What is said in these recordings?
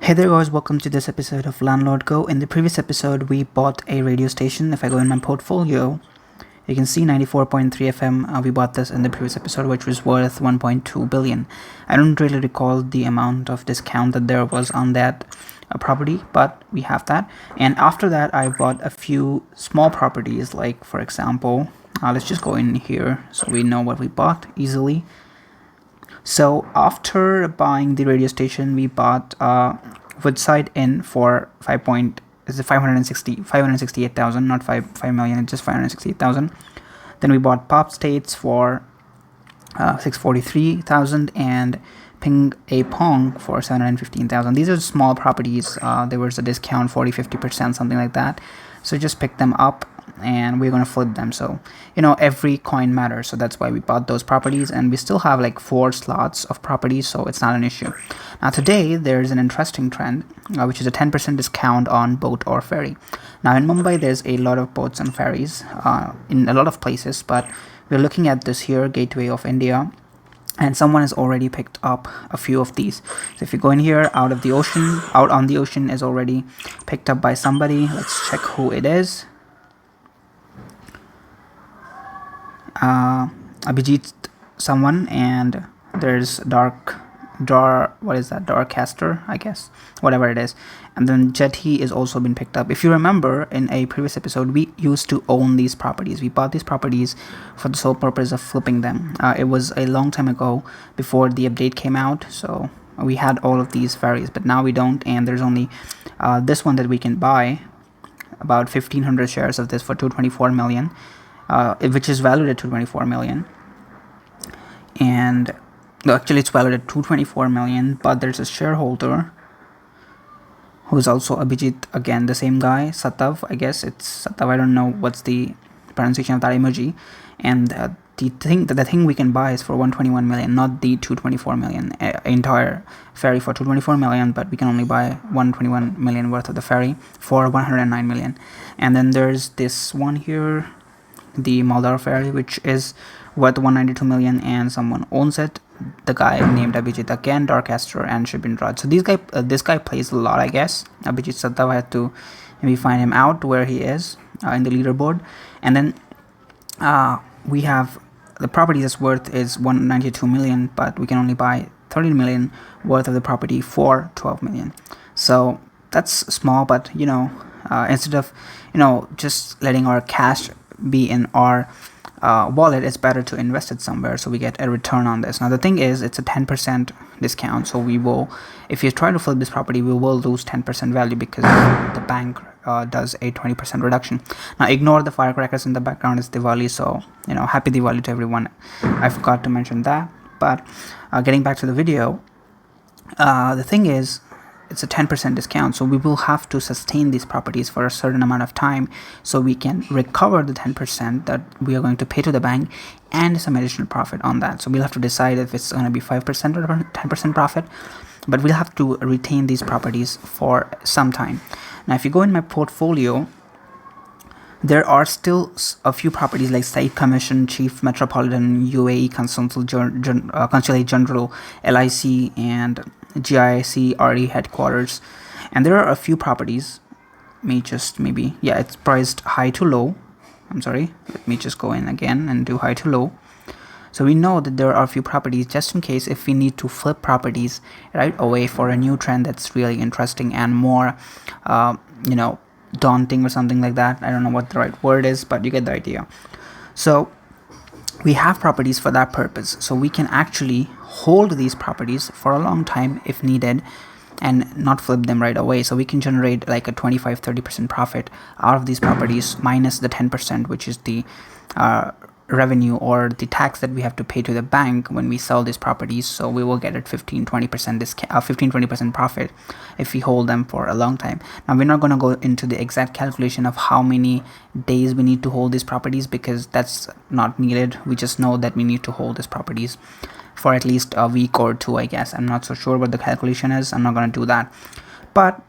Hey there guys, welcome to this episode of Landlord Go. In the previous episode, we bought a radio station. If I go in my portfolio, you can see 94.3 FM. We bought this in the previous episode, which was worth 1.2 billion. I don't really recall the amount of discount that there was on that property, but we have that. And after that, I bought a few small properties, like for example, let's just go in here so we know what we bought easily. So after buying the radio station, we bought Woodside Inn for 568,000, not 5 million, it's just 568,000. Then we bought Pop States for 643,000 and Ping A Pong for 715,000. These are small properties. There was a discount 40-50%, something like that. So just pick them up and we're going to flip them. So every coin matters, so that's why we bought those properties, and we still have like 4 slots of properties, so it's not an issue. Now today there's an interesting trend, which is a 10% discount on boat or ferry. Now in Mumbai there's a lot of boats and ferries in a lot of places, but we're looking at this here, Gateway of India, and someone has already picked up a few of these. So if you go in here, out on the ocean is already picked up by somebody. Let's check who it is. Abhijit someone, and there's Darkcaster, I guess, whatever it is. And then Jetty is also been picked up. If you remember, in a previous episode, we used to own these properties. We bought these properties for the sole purpose of flipping them. It was a long time ago, before the update came out, so we had all of these ferries, but now we don't, and there's only this one that we can buy, about 1,500 shares of this for 224 million. Which is valued at 224 million, and actually it's valued at 224 million, but there's a shareholder who's also Abhijit, again the same guy, Satav, I guess it's Satav, I don't know what's the pronunciation of that emoji, and the thing we can buy is for 121 million, not the 224 million, entire ferry for 224 million, but we can only buy 121 million worth of the ferry for 109 million. And then there's this one here, the Maldar ferry, which is worth 192 million, and someone owns it, the guy named Abhijit, again Darkcaster and Shibin Raj. So this guy plays a lot, I guess. Abhijit Satav, I had to maybe find him out where he is in the leaderboard. And then we have the property that's worth is 192 million, but we can only buy 30 million worth of the property for 12 million. So that's small, but instead of just letting our cash be in our wallet, it's better to invest it somewhere so we get a return on this. Now the thing is, it's a 10% discount, so we will, if you try to flip this property, we will lose 10% value because the bank does a 20% reduction. Now ignore the firecrackers in the background, it's Diwali, so happy Diwali to everyone. I forgot to mention that. But getting back to the video, the thing is, it's a 10% discount, so we will have to sustain these properties for a certain amount of time so we can recover the 10% that we are going to pay to the bank and some additional profit on that. So we'll have to decide if it's going to be 5% or 10% profit, but we'll have to retain these properties for some time. Now if you go in my portfolio, there are still a few properties like State Commission, Chief Metropolitan, UAE Consulate General, LIC, and GIC RE headquarters. And there are a few properties, it's priced high to low. I'm sorry, let me just go in again and do high to low. So we know that there are a few properties just in case if we need to flip properties right away for a new trend that's really interesting and more daunting or something like that. I don't know what the right word is, but you get the idea. So we have properties for that purpose, so we can actually hold these properties for a long time if needed and not flip them right away. So we can generate like a 25-30% profit out of these properties minus the 10%, which is the revenue or the tax that we have to pay to the bank when we sell these properties. So we will get at 15-20% profit if we hold them for a long time. Now we're not going to go into the exact calculation of how many days we need to hold these properties because that's not needed. We just know that we need to hold these properties for at least a week or 2, I guess. I'm not so sure what the calculation is. I'm not going to do that. But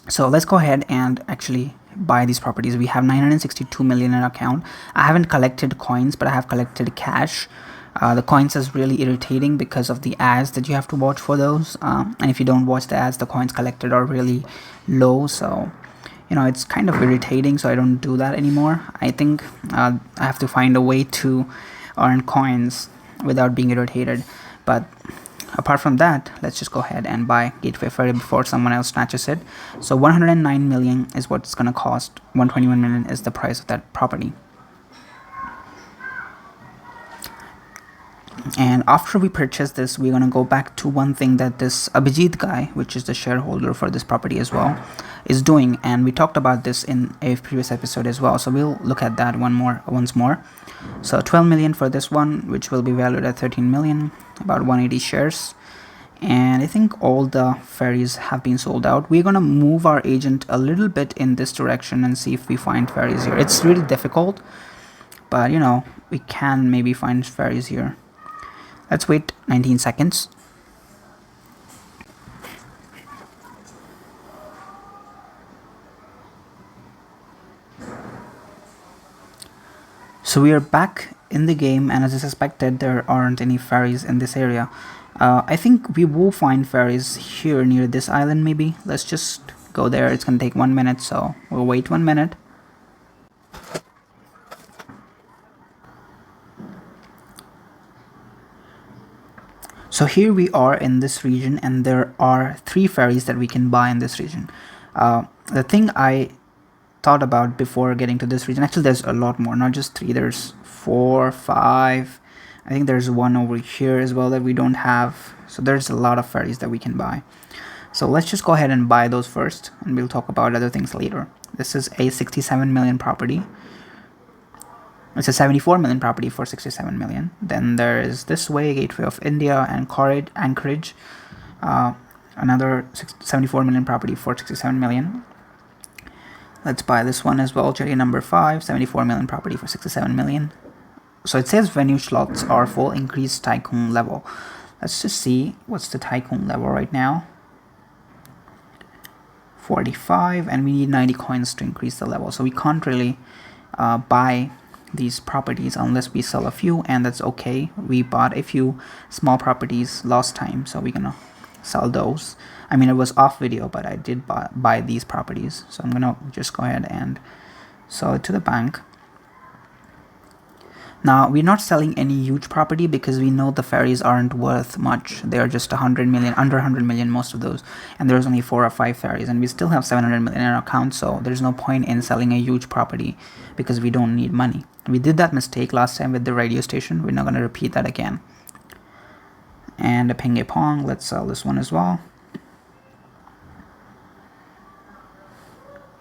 so let's go ahead and actually buy these properties. We have 962 million in our account. I haven't collected coins, but I have collected cash. The coins is really irritating because of the ads that you have to watch for those, and if you don't watch the ads, the coins collected are really low, so it's kind of irritating, so I don't do that anymore. I think I have to find a way to earn coins without being irritated. But apart from that, let's just go ahead and buy Gateway Ferry before someone else snatches it. So 109 million is what it's gonna cost. 121 million is the price of that property. And after we purchase this, we're gonna go back to one thing that this Abhijit guy, which is the shareholder for this property as well, is doing, and we talked about this in a previous episode as well, so we'll look at that once more. So 12 million for this one, which will be valued at 13 million, about 180 shares. And I think all the ferries have been sold out. We're gonna move our agent a little bit in this direction and see if we find ferries here. It's really difficult, but we can maybe find ferries here. Let's wait 19 seconds. So we are back in the game, and as I suspected, there aren't any ferries in this area. I think we will find ferries here near this island maybe. Let's just go there. It's gonna take 1 minute, so we'll wait 1 minute. So here we are in this region, and there are 3 ferries that we can buy in this region. The thing I thought about before getting to this region, actually there's a lot more, not just 3, there's 4, 5, I think there's one over here as well that we don't have. So there's a lot of ferries that we can buy. So let's just go ahead and buy those first, and we'll talk about other things later. This is a 67 million property. It's a 74 million property for 67 million. Then there is this way, Gateway of India and Anchorage, another 74 million property for 67 million. Let's buy this one as well, Jetty number 5, 74 million property for 67 million. So it says venue slots are full, increased tycoon level. Let's just see what's the tycoon level right now. 45, and we need 90 coins to increase the level. So we can't really buy these properties unless we sell a few, and that's okay. We bought a few small properties last time, so we're gonna sell those. I mean, it was off video, but I did buy these properties, so I'm gonna just go ahead and sell it to the bank. Now we're not selling any huge property because we know the ferries aren't worth much. They are just 100 million, under 100 million most of those, and there's only 4 or 5 ferries, and we still have 700 million in our account, so there's no point in selling a huge property because we don't need money. We did that mistake last time with the radio station. We're not going to repeat that again. And a Ping Pong, let's sell this one as well.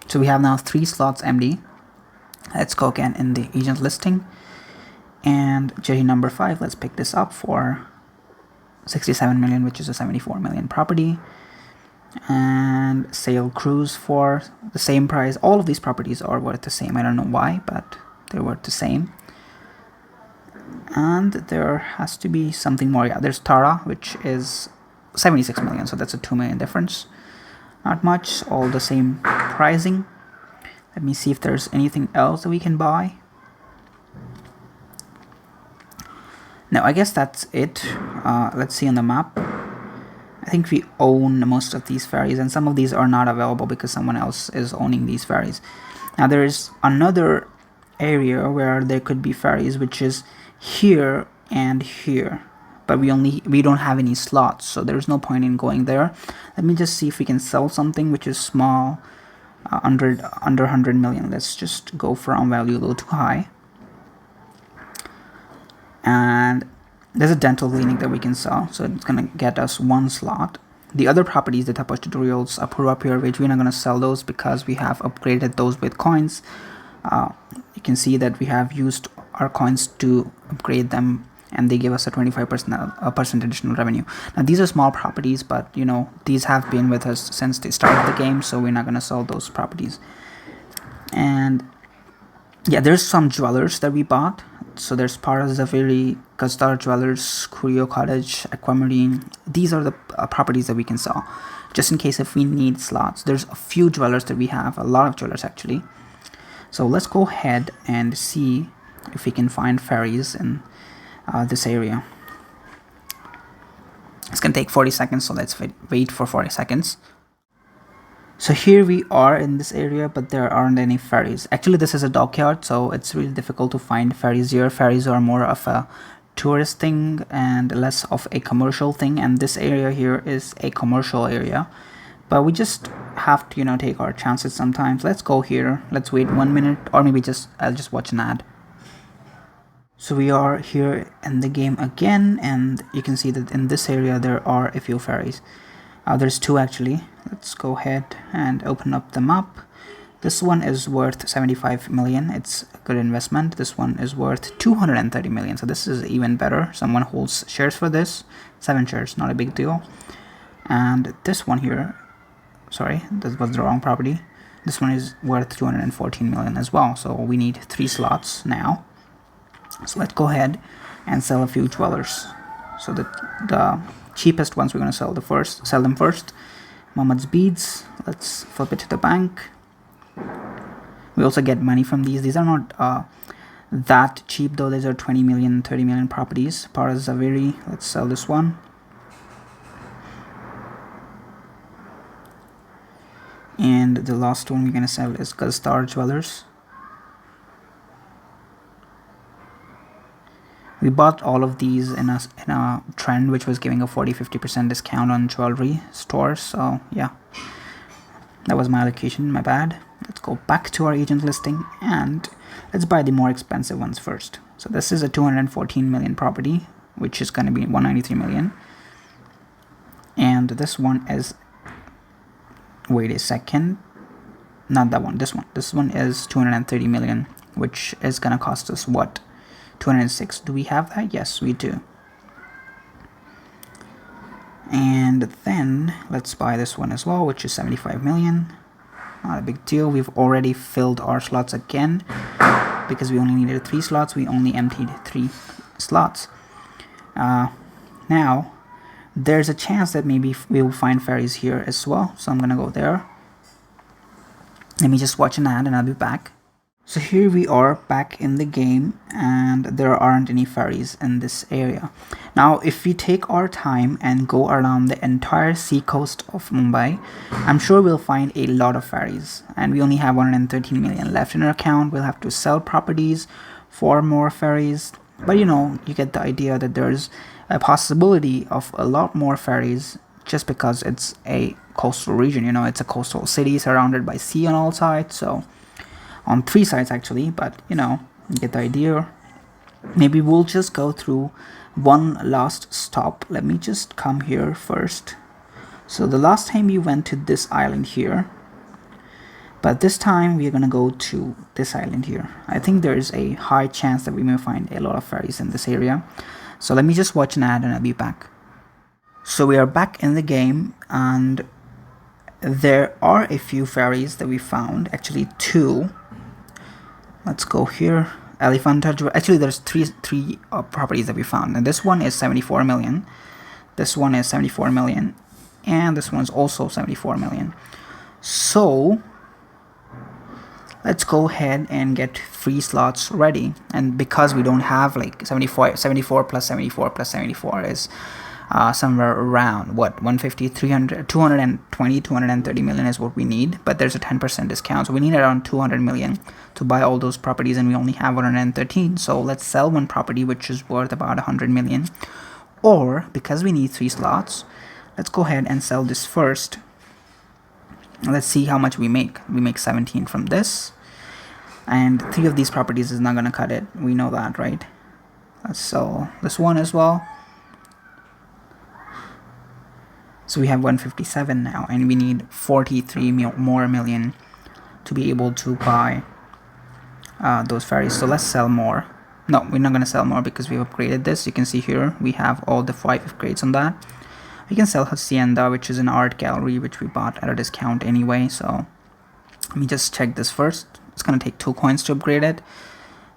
So we have now 3 slots empty. Let's go again in the agent listing. And Jetty number 5, let's pick this up for 67 million, which is a 74 million property. And Sail Cruise for the same price. All of these properties are worth the same. I don't know why, but they're worth the same. And there has to be something more. Yeah, there's Tara, which is 76 million, so that's a 2 million difference. Not much, all the same pricing. Let me see if there's anything else that we can buy. No, I guess that's it. Let's see on the map. I think we own most of these ferries, and some of these are not available because someone else is owning these ferries. Now there is another area where there could be ferries, which is here and here, but we don't have any slots, so there's no point in going there. Let me just see if we can sell something which is small, under 100 million. Let's just go from value low to high. And there's a dental clinic that we can sell, so it's gonna get us 1 slot. The other properties, the Tapas tutorials, up here, which we're not gonna sell those because we have upgraded those with coins. You can see that we have used our coins to upgrade them, and they give us a 25% additional revenue. Now these are small properties, but these have been with us since the start of the game, so we're not gonna sell those properties. And yeah, there's some dwellers that we bought. So there's Parazaviri, Kastar Dwellers, Curio Cottage, Aquamarine. These are the properties that we can sell, just in case if we need slots. There's a few dwellers that we have, a lot of dwellers actually. So let's go ahead and see if we can find ferries in this area. It's gonna take 40 seconds, so let's wait for 40 seconds. So here we are in this area, but there aren't any ferries. Actually, this is a dockyard, so it's really difficult to find ferries here. Ferries are more of a tourist thing and less of a commercial thing, and this area here is a commercial area. But we just have to, take our chances sometimes. Let's go here. Let's wait 1 minute, or maybe I'll just watch an ad. So we are here in the game again, and you can see that in this area there are a few ferries. There's two actually. Let's go ahead and open up the map. This one is worth 75 million. It's a good investment. This one is worth 230 million. So this is even better. Someone holds shares for this. 7 shares, not a big deal. And this one here, sorry, that was the wrong property. This one is worth 214 million as well. So we need 3 slots now. So let's go ahead and sell a few dwellers. So the cheapest ones we're going to sell them first. Muhammad's beads, let's flip it to the bank. We also get money from these are not that cheap though. These are 20 million 30 million properties. Paras Zaveri, let's sell this one. And the last one we're going to sell is Gulstar Jewelers. We bought all of these in a trend which was giving a 40-50% discount on jewelry stores. So yeah, that was my allocation, my bad. Let's go back to our agent listing and let's buy the more expensive ones first. So this is a 214 million property, which is going to be 193 million. And this one is, wait a second, not that one, this one is 230 million, which is going to cost us what? 206. Do we have that? Yes, we do. And then let's buy this one as well, which is 75 million. Not a big deal. We've already filled our slots again because we only needed 3 slots. We only emptied 3 slots. Now there's a chance that maybe we will find ferries here as well, so I'm gonna go there. Let me just watch an ad and I'll be back. So here we are back in the game, and there aren't any ferries in this area. Now if we take our time and go around the entire seacoast of Mumbai, I'm sure we'll find a lot of ferries, and we only have 113 million left in our account. We'll have to sell properties for more ferries, but you get the idea that there's a possibility of a lot more ferries just because it's a coastal region. It's a coastal city surrounded by sea on all sides, so on 3 sides actually, but you get the idea. Maybe we'll just go through one last stop. Let me just come here first. So the last time we went to this island here, but this time we're gonna go to this island here. I think there's a high chance that we may find a lot of ferries in this area. So let me just watch an ad and I'll be back. So we are back in the game, and there are a few ferries that we found, actually 2. Let's go here. Elephanta. Actually, there's three properties that we found, and this one is 74 million. This one is 74 million, and this one is also 74 million. So let's go ahead and get 3 slots ready. And because we don't have like 74 plus 74 plus 74 is somewhere around what, 150, 300, 220, 230 million is what we need, but there's a 10% discount, so we need around 200 million to buy all those properties, and we only have 113. So let's sell one property which is worth about 100 million, or because we need 3 slots, let's go ahead and sell this first. Let's see how much we make. We make 17 from this, and 3 of these properties is not gonna cut it, we know that, right? Let's sell this one as well. So we have 157 now, and we need 43 more million to be able to buy those ferries. So let's sell more. No, we're not going to sell more because we've upgraded this. You can see here we have all the 5 upgrades on that. We can sell Hacienda, which is an art gallery which we bought at a discount anyway. So let me just check this first. It's going to take 2 coins to upgrade it,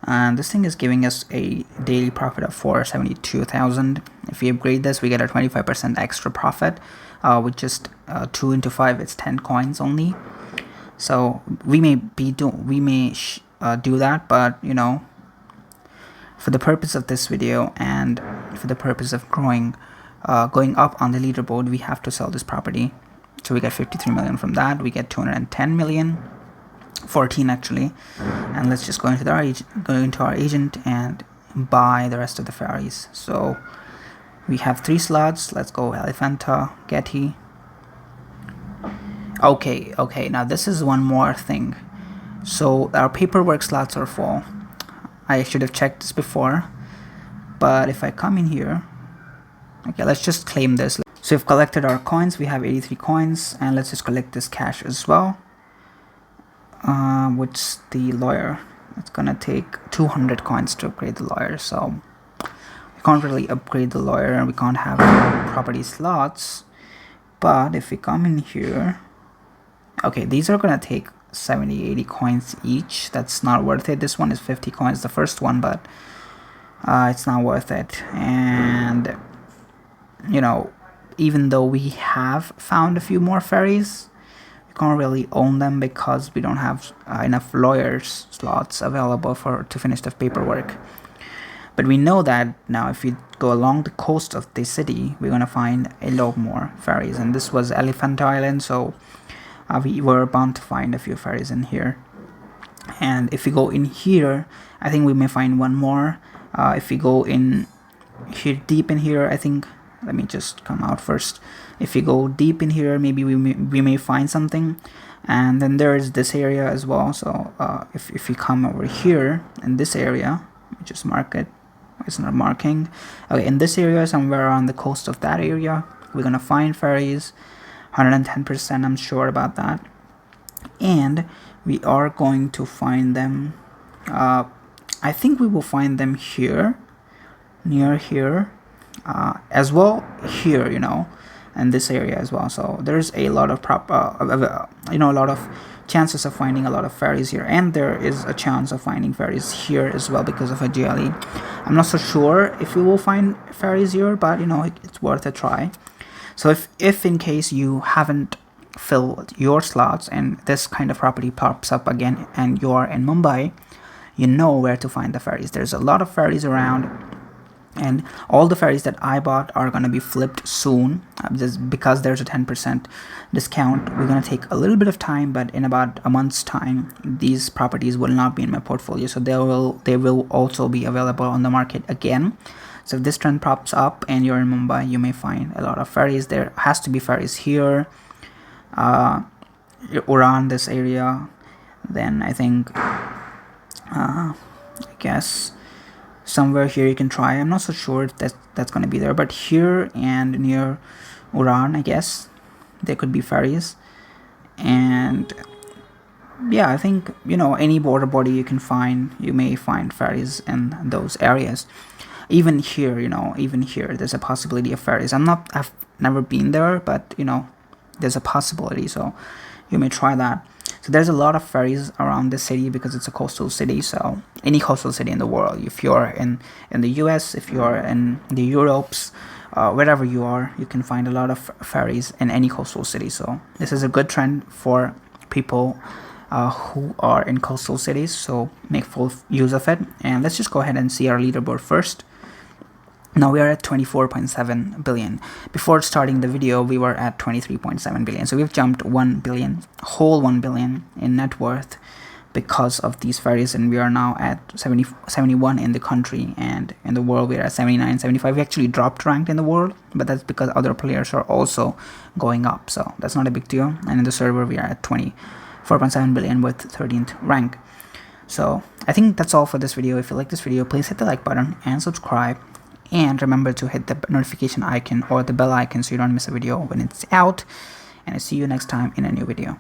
and this thing is giving us a daily profit of 472,000. If we upgrade this, we get a 25% extra profit, with just 2 into 5, it's 10 coins only. So we may do that, but for the purpose of this video and for the purpose of going up on the leaderboard, we have to sell this property. So we get 53 million from that. We get 210 million, 14 actually. And let's just go into our agent and buy the rest of the ferries. So we have 3 slots. Let's go Elephanta, Getty. Okay, now this is one more thing. So our paperwork slots are full. I should have checked this before, but if I come in here, okay, let's just claim this. So we've collected our coins. We have 83 coins, and let's just collect this cash as well. Which the lawyer, it's gonna take 200 coins to upgrade the lawyer, so we can't really upgrade the lawyer and we can't have property slots. But if we come in here, okay, these are gonna take 70-80 coins each. That's not worth it. This one is 50 coins, the first one, but it's not worth it. And you know, even though we have found a few more ferries, we can't really own them because we don't have enough lawyers slots available to finish the paperwork. But we know that now if we go along the coast of the city, we're gonna find a lot more ferries. And this was Elephant Island, so we were bound to find a few ferries in here. And if we go in here, I think we may find one more. If we go in here, deep in here, I think, let me just come out first. If we go deep in here, maybe we may find something. And then there is this area as well. So if we come over here in this area, let me just mark it. It's not marking. Okay, in this area, somewhere on the coast of that area, we're gonna find ferries. 110%, I'm sure about that. And we are going to find them, I think we will find them here, near here, as well here, you know, and this area as well. So there's a lot of a lot of chances of finding a lot of ferries here, and there is a chance of finding ferries here as well because of a GLE. I'm not so sure if we will find ferries here, but you know, it's worth a try. So if in case you haven't filled your slots and this kind of property pops up again and you're in Mumbai, you know where to find the ferries. There's a lot of ferries around, and all the ferries that I bought are going to be flipped soon, just because there's a 10% discount. We're going to take a little bit of time, but in about a month's time, these properties will not be in my portfolio, so they will also be available on the market again. So if this trend pops up and you're in Mumbai, you may find a lot of ferries. There has to be ferries here, around this area. Then I think, I guess somewhere here you can try. I'm not so sure if that's going to be there, but here and near Uran, I guess there could be ferries. And yeah, I think, you know, any border body you can find, you may find ferries in those areas. Even here, you know, even here, there's a possibility of ferries. I've never been there, but you know, there's a possibility, so you may try that. So there's a lot of ferries around this city because it's a coastal city. So any coastal city in the world, if you're in the US, if you're in the Europes, wherever you are, you can find a lot of ferries in any coastal city. So this is a good trend for people who are in coastal cities, so make full use of it. And let's just go ahead and see our leaderboard first. Now we are at 24.7 billion. Before starting the video, we were at 23.7 billion. So we've jumped 1 billion, whole 1 billion in net worth because of these ferries, and we are now at 71 in the country, and in the world we're at 79, 75. We actually dropped ranked in the world, but that's because other players are also going up, so that's not a big deal. And in the server we are at 24.7 billion with 13th rank. So I think that's all for this video. If you like this video, please hit the like button and subscribe. And remember to hit the notification icon or the bell icon so you don't miss a video when it's out. And I'll see you next time in a new video.